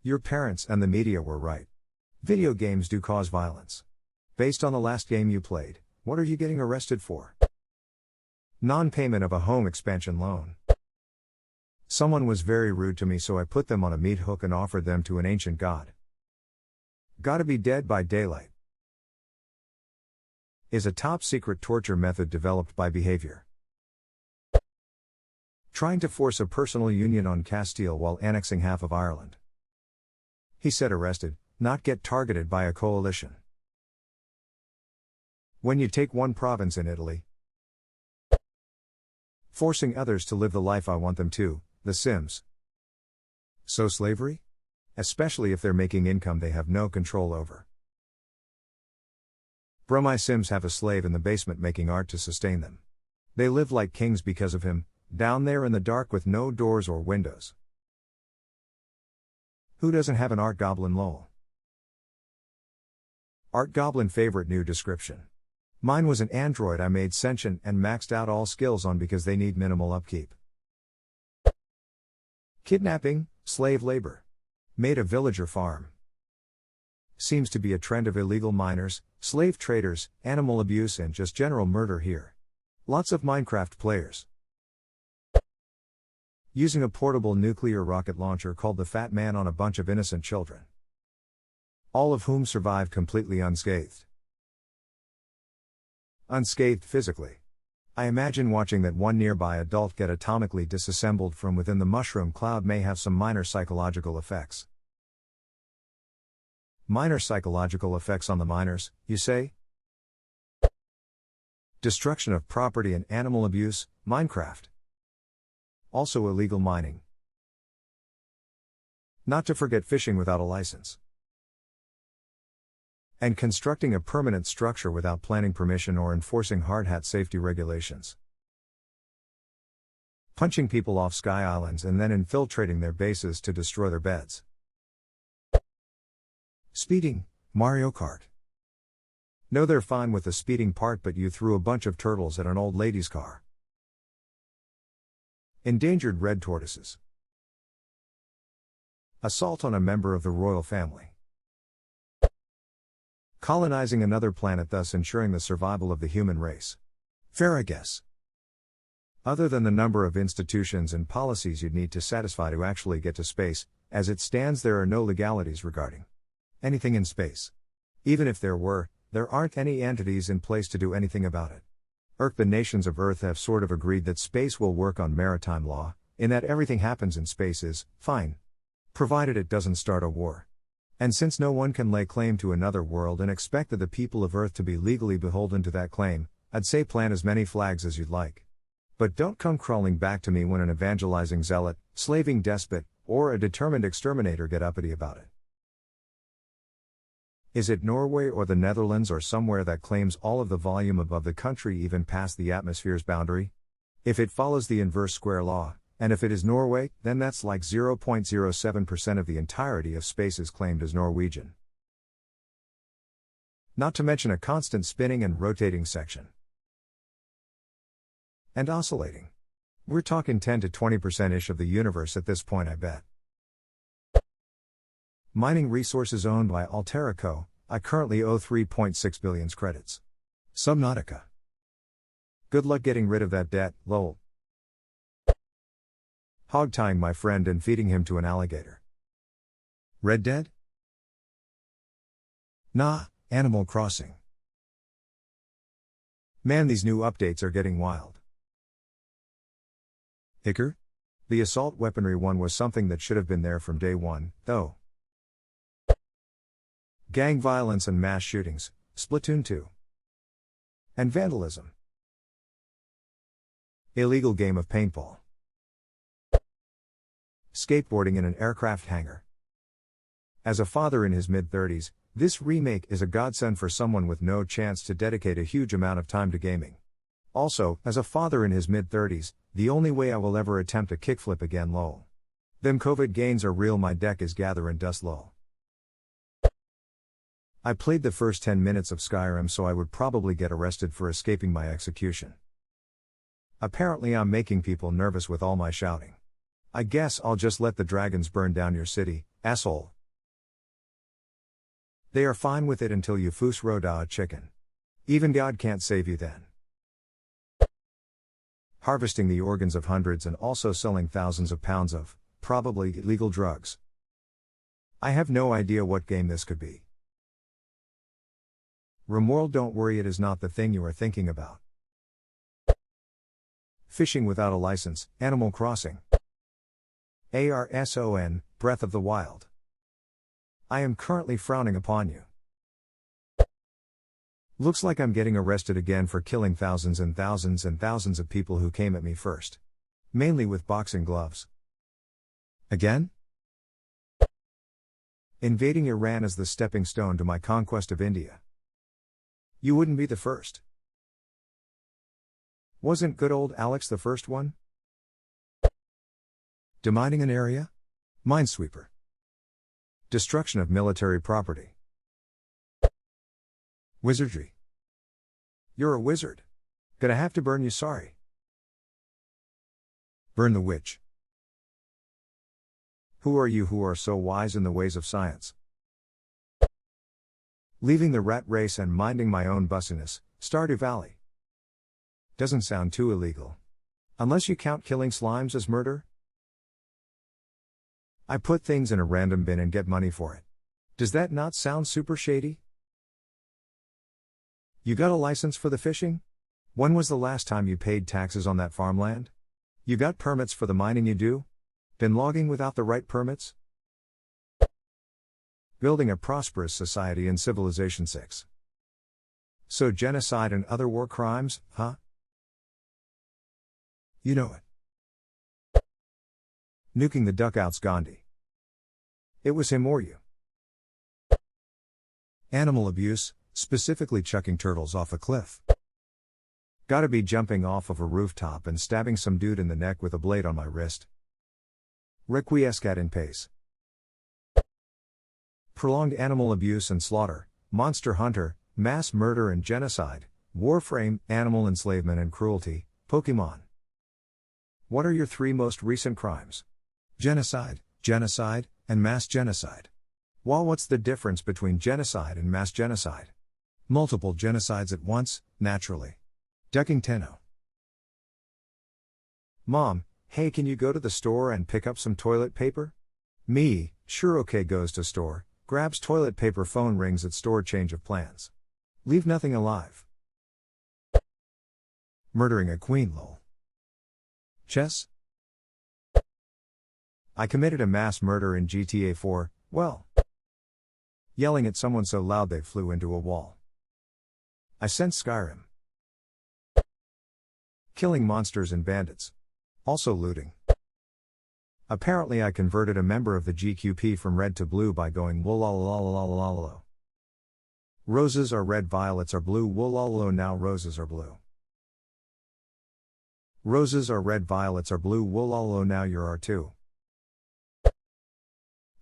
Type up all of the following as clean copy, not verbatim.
Your parents and the media were right. Video games do cause violence. Based on the last game you played, what are you getting arrested for? Non-payment of a home expansion loan. Someone was very rude to me, so I put them on a meat hook and offered them to an ancient god. Gotta be dead by daylight. Is a top-secret torture method developed by behavior. Trying to force a personal union on Castile while annexing half of Ireland. He said arrested, not get targeted by a coalition. When you take one province in Italy. Forcing others to live the life I want them to, The Sims. So slavery? Especially if they're making income they have no control over. Bro, my Sims have a slave in the basement making art to sustain them. They live like kings because of him, down there in the dark with no doors or windows. Who doesn't have an art goblin lol? Art goblin favorite new description. Mine was an android I made sentient and maxed out all skills on because they need minimal upkeep. Kidnapping, slave labor. Made a villager farm. Seems to be a trend of illegal miners, slave traders, animal abuse and just general murder here. Lots of Minecraft players. Using a portable nuclear rocket launcher called the Fat Man on a bunch of innocent children. All of whom survived completely unscathed. Unscathed physically. I imagine watching that one nearby adult get atomically disassembled from within the mushroom cloud may have some minor psychological effects. Minor psychological effects on the miners, you say? Destruction of property and animal abuse, Minecraft. Also illegal mining. Not to forget fishing without a license. And constructing a permanent structure without planning permission or enforcing hard hat safety regulations. Punching people off sky islands and then infiltrating their bases to destroy their beds. Speeding, Mario Kart. No, they're fine with the speeding part, but you threw a bunch of turtles at an old lady's car. Endangered red tortoises. Assault on a member of the royal family. Colonizing another planet, thus ensuring the survival of the human race. Fair, I guess. Other than the number of institutions and policies you'd need to satisfy to actually get to space, as it stands there are no legalities regarding anything in space. Even if there were, there aren't any entities in place to do anything about it. The nations of Earth have sort of agreed that space will work on maritime law, in that everything happens in space is fine. Provided it doesn't start a war. And since no one can lay claim to another world and expect that the people of Earth to be legally beholden to that claim, I'd say plant as many flags as you'd like. But don't come crawling back to me when an evangelizing zealot, slaving despot, or a determined exterminator get uppity about it. Is it Norway or the Netherlands or somewhere that claims all of the volume above the country even past the atmosphere's boundary? If it follows the inverse square law, and if it is Norway, then that's like 0.07% of the entirety of space is claimed as Norwegian. Not to mention a constant spinning and rotating section. And oscillating. We're talking 10 to 20%-ish of the universe at this point, I bet. Mining resources owned by Altera Co. I currently owe 3.6 billion credits. Subnautica. Good luck getting rid of that debt, lol. Hog-tying my friend and feeding him to an alligator. Red Dead? Nah, Animal Crossing. Man, these new updates are getting wild. Hicker? The assault weaponry one was something that should have been there from day one, though. Gang violence and mass shootings, Splatoon 2. And vandalism. Illegal game of paintball. Skateboarding in an aircraft hangar. As a father in his mid-30s, this remake is a godsend for someone with no chance to dedicate a huge amount of time to gaming. Also, as a father in his mid-30s, the only way I will ever attempt a kickflip again lol. Them COVID gains are real, my deck is gathering dust lol. I played the first 10 minutes of Skyrim, so I would probably get arrested for escaping my execution. Apparently I'm making people nervous with all my shouting. I guess I'll just let the dragons burn down your city, Asshole. They are fine with it until you foos roda a chicken. Even God can't save you then. Harvesting the organs of hundreds and also selling thousands of pounds of, probably illegal drugs. I have no idea what game this could be. Remoral, don't worry, it is not the thing you are thinking about. Fishing without a license, Animal Crossing. ARSON, Breath of the Wild. I am currently frowning upon you. Looks like I'm getting arrested again for killing thousands and thousands and thousands of people who came at me first. Mainly with boxing gloves. Again? Invading Iran is the stepping stone to my conquest of India. You wouldn't be the first. Wasn't good old Alex the first one? Demining an area? Minesweeper. Destruction of military property. Wizardry. You're a wizard. Gonna have to burn you, sorry. Burn the witch. Who are you who are so wise in the ways of science? Leaving the rat race and minding my own bussiness, Stardew Valley. Doesn't sound too illegal. Unless you count killing slimes as murder? I put things in a random bin and get money for it. Does that not sound super shady? You got a license for the fishing? When was the last time you paid taxes on that farmland? You got permits for the mining you do? Been logging without the right permits? Building a prosperous society in Civilization 6. So genocide and other war crimes, huh? You know it. Nuking the duckouts, Gandhi. It was him or you. Animal abuse, specifically chucking turtles off a cliff. Gotta be jumping off of a rooftop and stabbing some dude in the neck with a blade on my wrist. Requiescat in pace. Prolonged animal abuse and slaughter, monster hunter, mass murder and genocide, Warframe, animal enslavement and cruelty, Pokemon. What are your 3 most recent crimes? Genocide, and mass genocide. Well, what's the difference between genocide and mass genocide? Multiple genocides at once, naturally. Ducking Tenno. Mom, hey, can you go to the store and pick up some toilet paper? Me, sure, okay, goes to store, grabs toilet paper, phone rings at store, change of plans. Leave nothing alive. Murdering a queen, lol. Chess? I committed a mass murder in GTA 4, well. Yelling at someone so loud they flew into a wall. I sensed Skyrim. Killing monsters and bandits. Also looting. Apparently I converted a member of the GQP from red to blue by going woolalalalalalalo. Roses are red, violets are blue, woolalalo, now roses are blue. Roses are red, violets are blue, woolalalo, now you are too.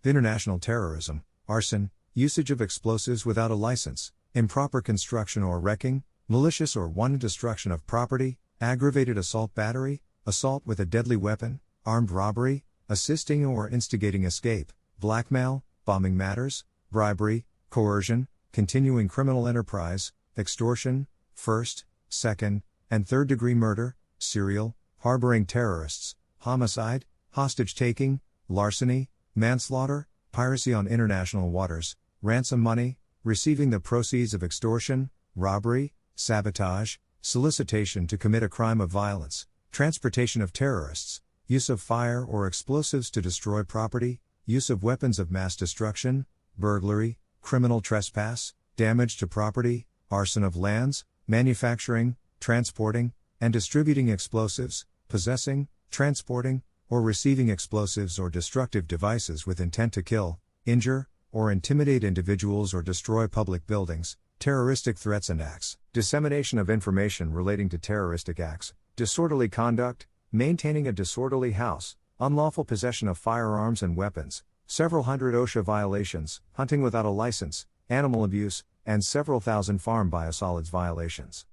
International terrorism, arson, usage of explosives without a license, improper construction or wrecking, malicious or wanton destruction of property, aggravated assault battery, assault with a deadly weapon, armed robbery, assisting or instigating escape, blackmail, bombing matters, bribery, coercion, continuing criminal enterprise, extortion, first, second, and third-degree murder, serial, harboring terrorists, homicide, hostage-taking, larceny, manslaughter, piracy on international waters, ransom money, receiving the proceeds of extortion, robbery, sabotage, solicitation to commit a crime of violence, transportation of terrorists, use of fire or explosives to destroy property, use of weapons of mass destruction, burglary, criminal trespass, damage to property, arson of lands, manufacturing, transporting, and distributing explosives, possessing, transporting, or receiving explosives or destructive devices with intent to kill, injure, or intimidate individuals or destroy public buildings, terroristic threats and acts, dissemination of information relating to terroristic acts, disorderly conduct, maintaining a disorderly house, unlawful possession of firearms and weapons, several hundred OSHA violations, hunting without a license, animal abuse, and several thousand farm biosolids violations.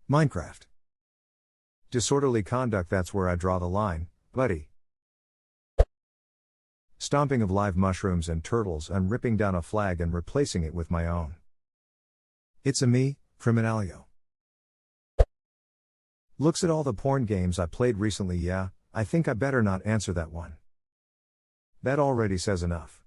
Minecraft. Disorderly conduct, that's where I draw the line, buddy. Stomping of live mushrooms and turtles and ripping down a flag and replacing it with my own. It's a me, Criminalio. Looks at all the porn games I played recently. Yeah, I think I better not answer that one. That already says enough.